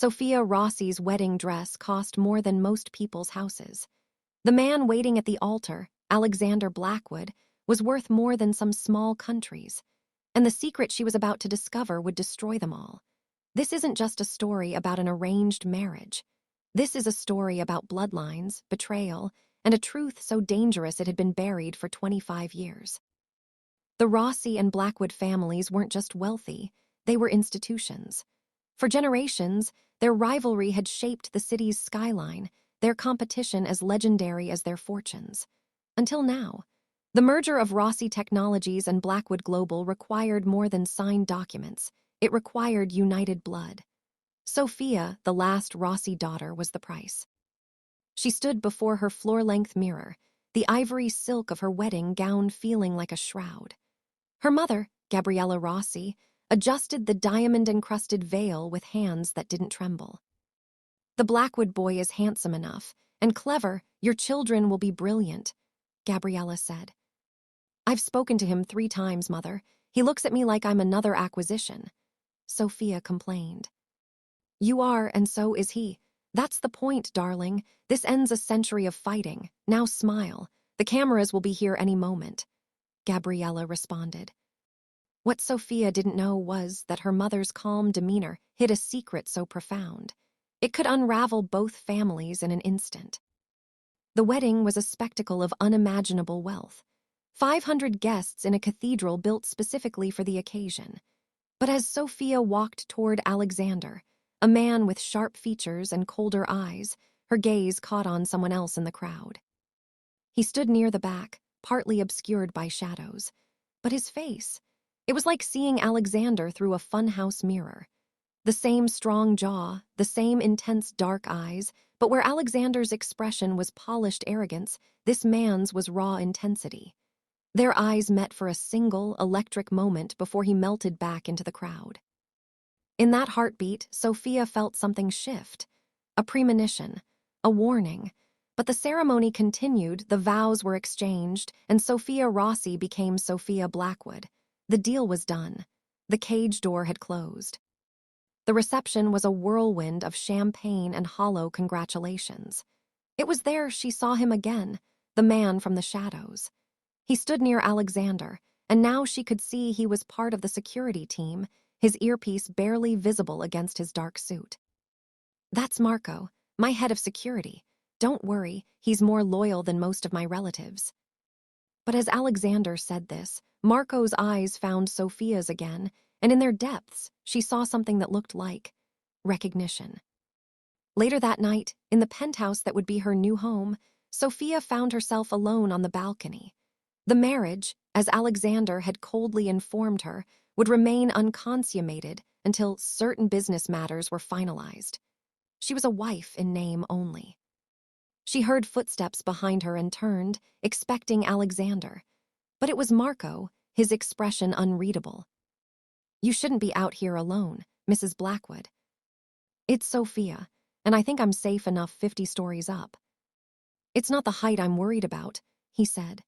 Sophia Rossi's wedding dress cost more than most people's houses. The man waiting at the altar, Alexander Blackwood, was worth more than some small countries, and the secret she was about to discover would destroy them all. This isn't just a story about an arranged marriage. This is a story about bloodlines, betrayal, and a truth so dangerous it had been buried for 25 years. The Rossi and Blackwood families weren't just wealthy, they were institutions. For generations, their rivalry had shaped the city's skyline, their competition as legendary as their fortunes. Until now, the merger of Rossi Technologies and Blackwood Global required more than signed documents. It required united blood. Sophia, the last Rossi daughter, was the price. She stood before her floor-length mirror, the ivory silk of her wedding gown feeling like a shroud. Her mother, Gabriella Rossi, adjusted the diamond-encrusted veil with hands that didn't tremble. "The Blackwood boy is handsome enough and clever. Your children will be brilliant," Gabriella said. "I've spoken to him 3 times, Mother. He looks at me like I'm another acquisition," Sophia complained. "You are, and so is he. That's the point, darling. This ends a century of fighting. Now smile. The cameras will be here any moment," Gabriella responded. What Sophia didn't know was that her mother's calm demeanor hid a secret so profound. It could unravel both families in an instant. The wedding was a spectacle of unimaginable wealth. 500 guests in a cathedral built specifically for the occasion. But as Sophia walked toward Alexander, a man with sharp features and colder eyes, her gaze caught on someone else in the crowd. He stood near the back, partly obscured by shadows. But his face, it was like seeing Alexander through a funhouse mirror. The same strong jaw, the same intense dark eyes, but where Alexander's expression was polished arrogance, this man's was raw intensity. Their eyes met for a single, electric moment before he melted back into the crowd. In that heartbeat, Sophia felt something shift. A premonition, a warning. But the ceremony continued, the vows were exchanged, and Sophia Rossi became Sophia Blackwood. The deal was done. The cage door had closed. The reception was a whirlwind of champagne and hollow congratulations. It was there she saw him again, the man from the shadows. He stood near Alexander, and now she could see he was part of the security team, his earpiece barely visible against his dark suit. "That's Marco, my head of security. Don't worry, he's more loyal than most of my relatives." But as Alexander said this, Marco's eyes found Sophia's again, and in their depths, she saw something that looked like recognition. Later that night, in the penthouse that would be her new home, Sophia found herself alone on the balcony. The marriage, as Alexander had coldly informed her, would remain unconsummated until certain business matters were finalized. She was a wife in name only. She heard footsteps behind her and turned, expecting Alexander. But it was Marco, his expression unreadable. "You shouldn't be out here alone, Mrs. Blackwood." "It's Sophia, and I think I'm safe enough 50 stories up." "It's not the height I'm worried about," he said.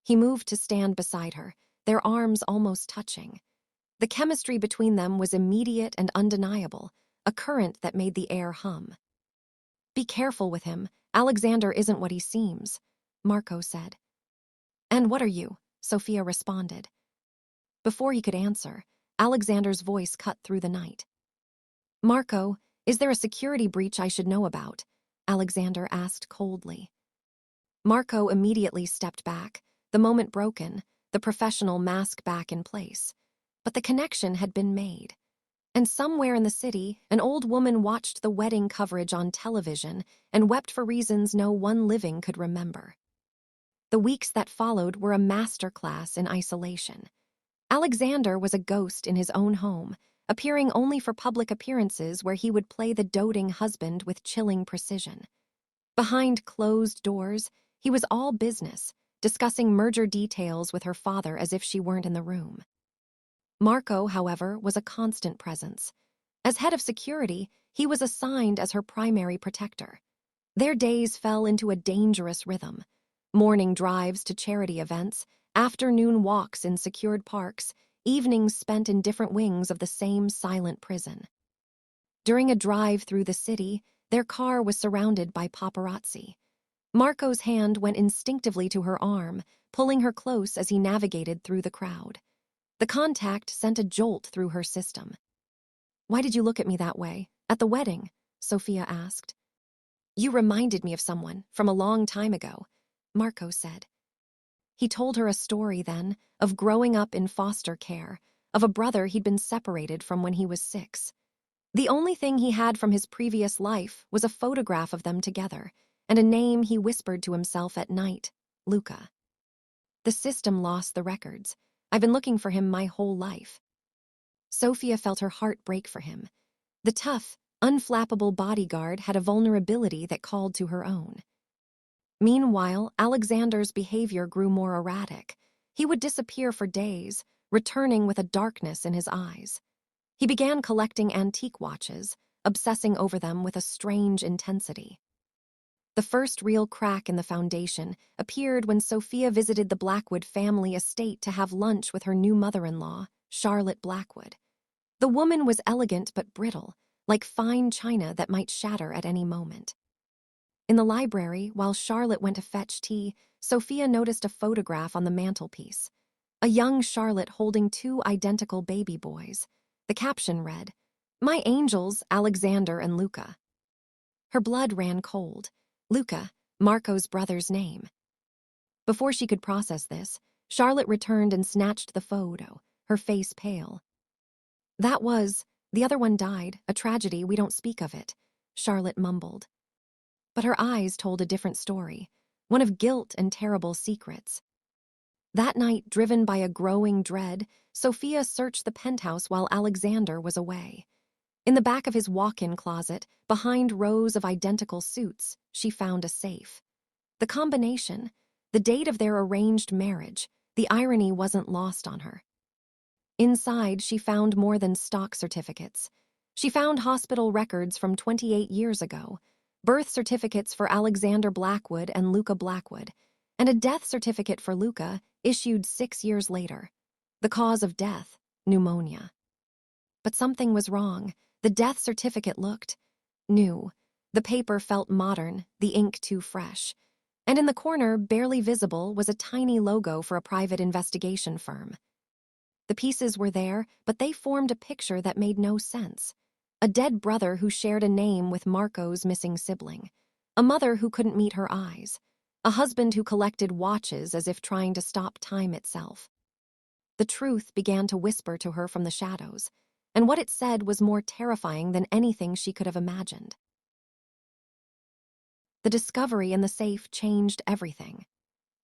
He moved to stand beside her, their arms almost touching. The chemistry between them was immediate and undeniable, a current that made the air hum. "Be careful with him. Alexander isn't what he seems," Marco said. "And what are you?" Sophia responded. Before he could answer, Alexander's voice cut through the night. "Marco, is there a security breach I should know about?" Alexander asked coldly. Marco immediately stepped back, the moment broken, the professional mask back in place. But the connection had been made. And somewhere in the city, an old woman watched the wedding coverage on television and wept for reasons no one living could remember. The weeks that followed were a masterclass in isolation. Alexander was a ghost in his own home, appearing only for public appearances where he would play the doting husband with chilling precision. Behind closed doors, he was all business, discussing merger details with her father as if she weren't in the room. Marco, however, was a constant presence. As head of security, he was assigned as her primary protector. Their days fell into a dangerous rhythm. Morning drives to charity events, afternoon walks in secured parks, evenings spent in different wings of the same silent prison. During a drive through the city, their car was surrounded by paparazzi. Marco's hand went instinctively to her arm, pulling her close as he navigated through the crowd. The contact sent a jolt through her system. "Why did you look at me that way? At the wedding?" Sophia asked. "You reminded me of someone from a long time ago," Marco said. He told her a story then of growing up in foster care, of a brother he'd been separated from when he was 6. The only thing he had from his previous life was a photograph of them together and a name he whispered to himself at night, Luca. "The system lost the records. I've been looking for him my whole life." Sophia felt her heart break for him. The tough, unflappable bodyguard had a vulnerability that called to her own. Meanwhile, Alexander's behavior grew more erratic. He would disappear for days, returning with a darkness in his eyes. He began collecting antique watches, obsessing over them with a strange intensity. The first real crack in the foundation appeared when Sophia visited the Blackwood family estate to have lunch with her new mother-in-law, Charlotte Blackwood. The woman was elegant but brittle, like fine china that might shatter at any moment. In the library, while Charlotte went to fetch tea, Sophia noticed a photograph on the mantelpiece. A young Charlotte holding 2 identical baby boys. The caption read, "My angels, Alexander and Luca." Her blood ran cold. Luca, Marco's brother's name. Before she could process this, Charlotte returned and snatched the photo, her face pale. The other one died, a tragedy, we don't speak of it," Charlotte mumbled. But her eyes told a different story, one of guilt and terrible secrets. That night, driven by a growing dread, Sophia searched the penthouse while Alexander was away. In the back of his walk-in closet, behind rows of identical suits, she found a safe. The combination, the date of their arranged marriage, the irony wasn't lost on her. Inside, she found more than stock certificates. She found hospital records from 28 years ago, birth certificates for Alexander Blackwood and Luca Blackwood, and a death certificate for Luca issued 6 years later. The cause of death, pneumonia. But something was wrong. The death certificate looked new. The paper felt modern, the ink too fresh. And in the corner, barely visible, was a tiny logo for a private investigation firm. The pieces were there, but they formed a picture that made no sense. A dead brother who shared a name with Marco's missing sibling. A mother who couldn't meet her eyes. A husband who collected watches as if trying to stop time itself. The truth began to whisper to her from the shadows, and what it said was more terrifying than anything she could have imagined. The discovery in the safe changed everything.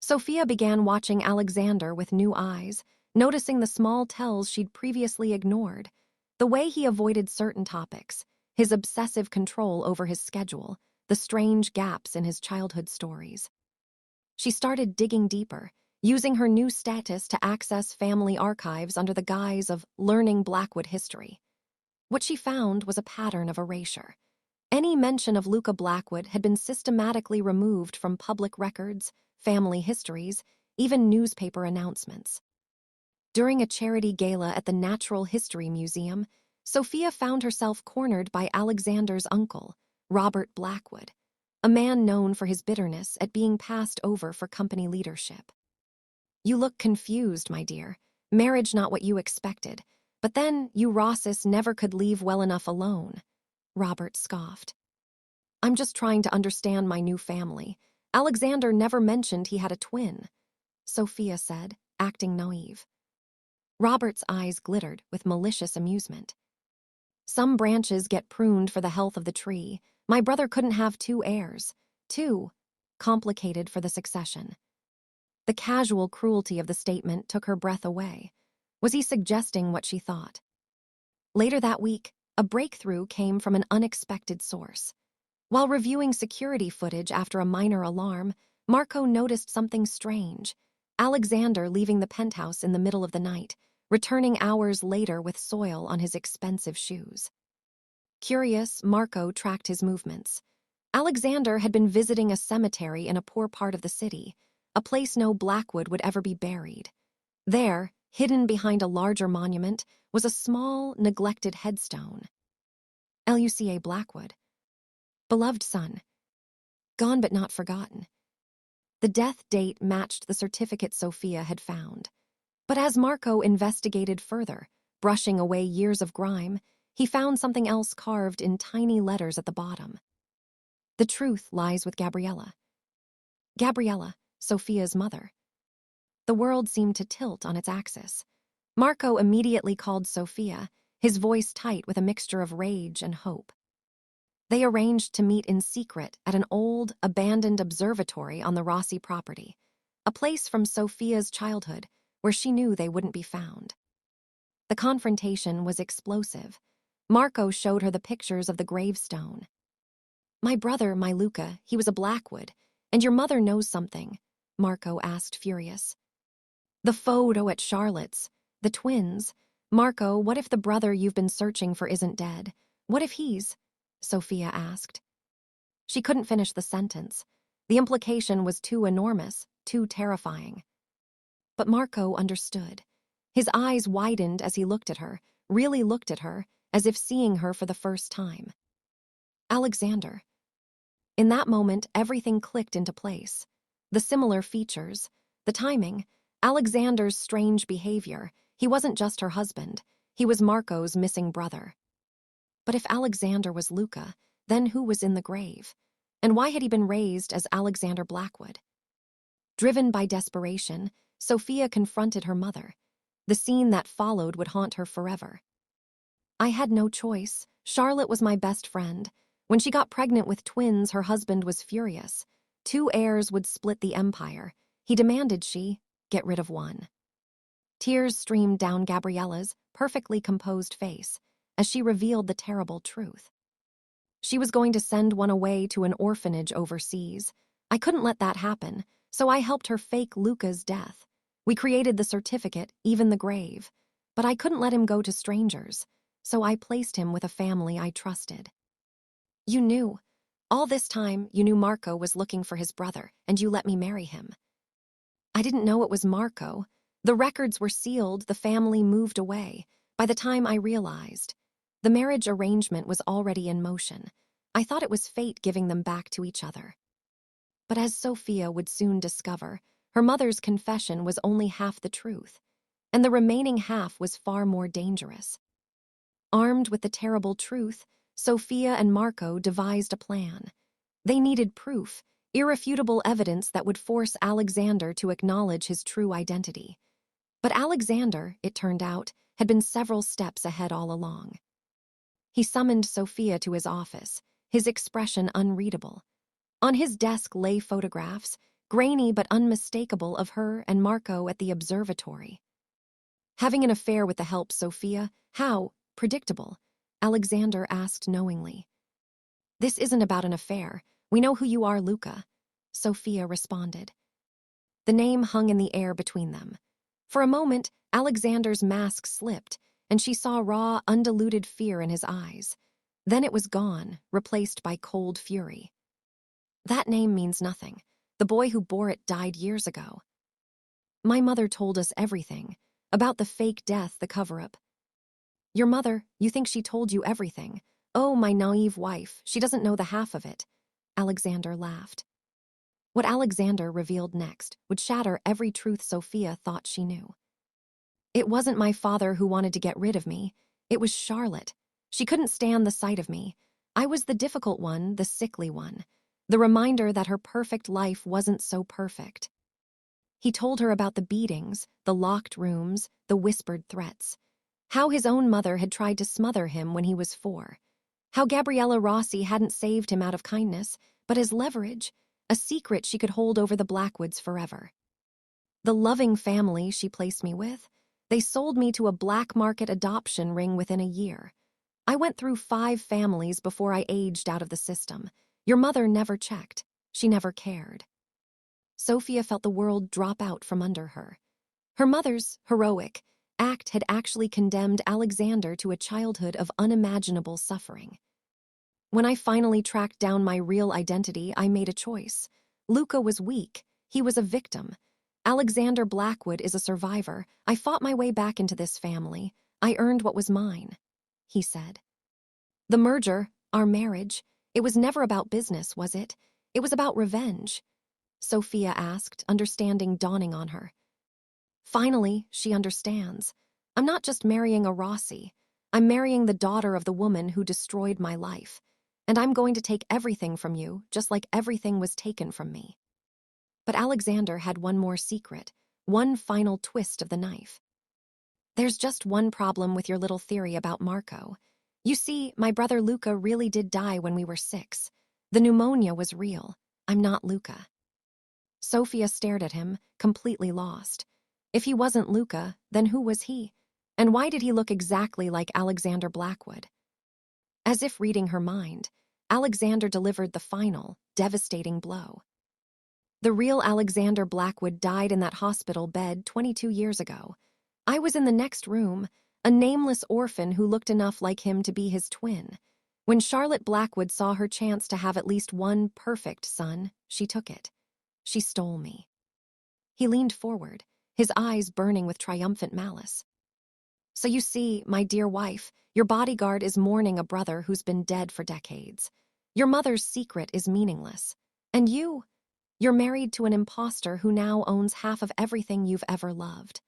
Sophia began watching Alexander with new eyes, noticing the small tells she'd previously ignored. The way he avoided certain topics, his obsessive control over his schedule, the strange gaps in his childhood stories. She started digging deeper, using her new status to access family archives under the guise of learning Blackwood history. What she found was a pattern of erasure. Any mention of Luca Blackwood had been systematically removed from public records, family histories, even newspaper announcements. During a charity gala at the Natural History Museum, Sophia found herself cornered by Alexander's uncle, Robert Blackwood, a man known for his bitterness at being passed over for company leadership. "You look confused, my dear. Marriage not what you expected. But then you Rosses never could leave well enough alone," Robert scoffed. "I'm just trying to understand my new family. Alexander never mentioned he had a twin," Sophia said, acting naive. Robert's eyes glittered with malicious amusement. "Some branches get pruned for the health of the tree. My brother couldn't have 2 heirs. 2, complicated for the succession." The casual cruelty of the statement took her breath away. Was he suggesting what she thought? Later that week, a breakthrough came from an unexpected source. While reviewing security footage after a minor alarm, Marco noticed something strange. Alexander leaving the penthouse in the middle of the night, returning hours later with soil on his expensive shoes. Curious, Marco tracked his movements. Alexander had been visiting a cemetery in a poor part of the city, a place no Blackwood would ever be buried. There, hidden behind a larger monument, was a small, neglected headstone. Luca Blackwood. Beloved son. Gone but not forgotten. The death date matched the certificate Sophia had found. But as Marco investigated further, brushing away years of grime, he found something else carved in tiny letters at the bottom. The truth lies with Gabriella. Gabriella, Sophia's mother. The world seemed to tilt on its axis. Marco immediately called Sophia, his voice tight with a mixture of rage and hope. They arranged to meet in secret at an old, abandoned observatory on the Rossi property, a place from Sophia's childhood where she knew they wouldn't be found. The confrontation was explosive. Marco showed her the pictures of the gravestone. My brother, my Luca, he was a Blackwood, and your mother knows something, Marco asked, furious. The photo at Charlotte's, the twins. Marco, what if the brother you've been searching for isn't dead? What if he's... Sophia asked. She couldn't finish the sentence. The implication was too enormous, too terrifying. But Marco understood. His eyes widened as he looked at her, really looked at her, as if seeing her for the first time. Alexander. In that moment, everything clicked into place. The similar features, the timing, Alexander's strange behavior. He wasn't just her husband. He was Marco's missing brother. But if Alexander was Luca, then who was in the grave? And why had he been raised as Alexander Blackwood? Driven by desperation, Sophia confronted her mother. The scene that followed would haunt her forever. I had no choice. Charlotte was my best friend. When she got pregnant with twins, her husband was furious. 2 heirs would split the empire. He demanded she get rid of one. Tears streamed down Gabriella's perfectly composed face as she revealed the terrible truth. She was going to send one away to an orphanage overseas. I couldn't let that happen, so I helped her fake Luca's death. We created the certificate, even the grave. But I couldn't let him go to strangers, so I placed him with a family I trusted. You knew. All this time, you knew Marco was looking for his brother, and you let me marry him. I didn't know it was Marco. The records were sealed, the family moved away. By the time I realized, the marriage arrangement was already in motion. I thought it was fate giving them back to each other. But as Sophia would soon discover, her mother's confession was only half the truth, and the remaining half was far more dangerous. Armed with the terrible truth, Sophia and Marco devised a plan. They needed proof, irrefutable evidence that would force Alexander to acknowledge his true identity. But Alexander, it turned out, had been several steps ahead all along. He summoned Sophia to his office, his expression unreadable. On his desk lay photographs, grainy but unmistakable, of her and Marco at the observatory. Having an affair with the help Sophia? How? Predictable, Alexander asked knowingly. This isn't about an affair. We know who you are, Luca, Sophia responded. The name hung in the air between them. For a moment, Alexander's mask slipped, and she saw raw, undiluted fear in his eyes. Then it was gone, replaced by cold fury. That name means nothing. The boy who bore it died years ago. My mother told us everything, about the fake death, the cover-up. Your mother, you think she told you everything. Oh, my naive wife, she doesn't know the half of it. Alexander laughed. What Alexander revealed next would shatter every truth Sophia thought she knew. It wasn't my father who wanted to get rid of me. It was Charlotte. She couldn't stand the sight of me. I was the difficult one, the sickly one. The reminder that her perfect life wasn't so perfect. He told her about the beatings, the locked rooms, the whispered threats. How his own mother had tried to smother him when he was 4. How Gabriella Rossi hadn't saved him out of kindness, but as leverage, a secret she could hold over the Blackwoods forever. The loving family she placed me with, they sold me to a black market adoption ring within a year. I went through 5 families before I aged out of the system. Your mother never checked. She never cared. Sophia felt the world drop out from under her. Her mother's heroic act had actually condemned Alexander to a childhood of unimaginable suffering. When I finally tracked down my real identity, I made a choice. Luca was weak. He was a victim. Alexander Blackwood is a survivor. I fought my way back into this family. I earned what was mine, he said. The merger, our marriage, it was never about business, was it? It was about revenge. Sophia asked, understanding dawning on her. Finally, she understands. I'm not just marrying a Rossi. I'm marrying the daughter of the woman who destroyed my life. And I'm going to take everything from you, just like everything was taken from me. But Alexander had one more secret, one final twist of the knife. There's just one problem with your little theory about Marco. You see, my brother Luca really did die when we were 6. The pneumonia was real. I'm not Luca. Sophia stared at him, completely lost. If he wasn't Luca, then who was he? And why did he look exactly like Alexander Blackwood? As if reading her mind, Alexander delivered the final, devastating blow. The real Alexander Blackwood died in that hospital bed 22 years ago. I was in the next room, a nameless orphan who looked enough like him to be his twin. When Charlotte Blackwood saw her chance to have at least one perfect son, she took it. She stole me. He leaned forward, his eyes burning with triumphant malice. So you see, my dear wife, your bodyguard is mourning a brother who's been dead for decades. Your mother's secret is meaningless. And you're married to an imposter who now owns half of everything you've ever loved.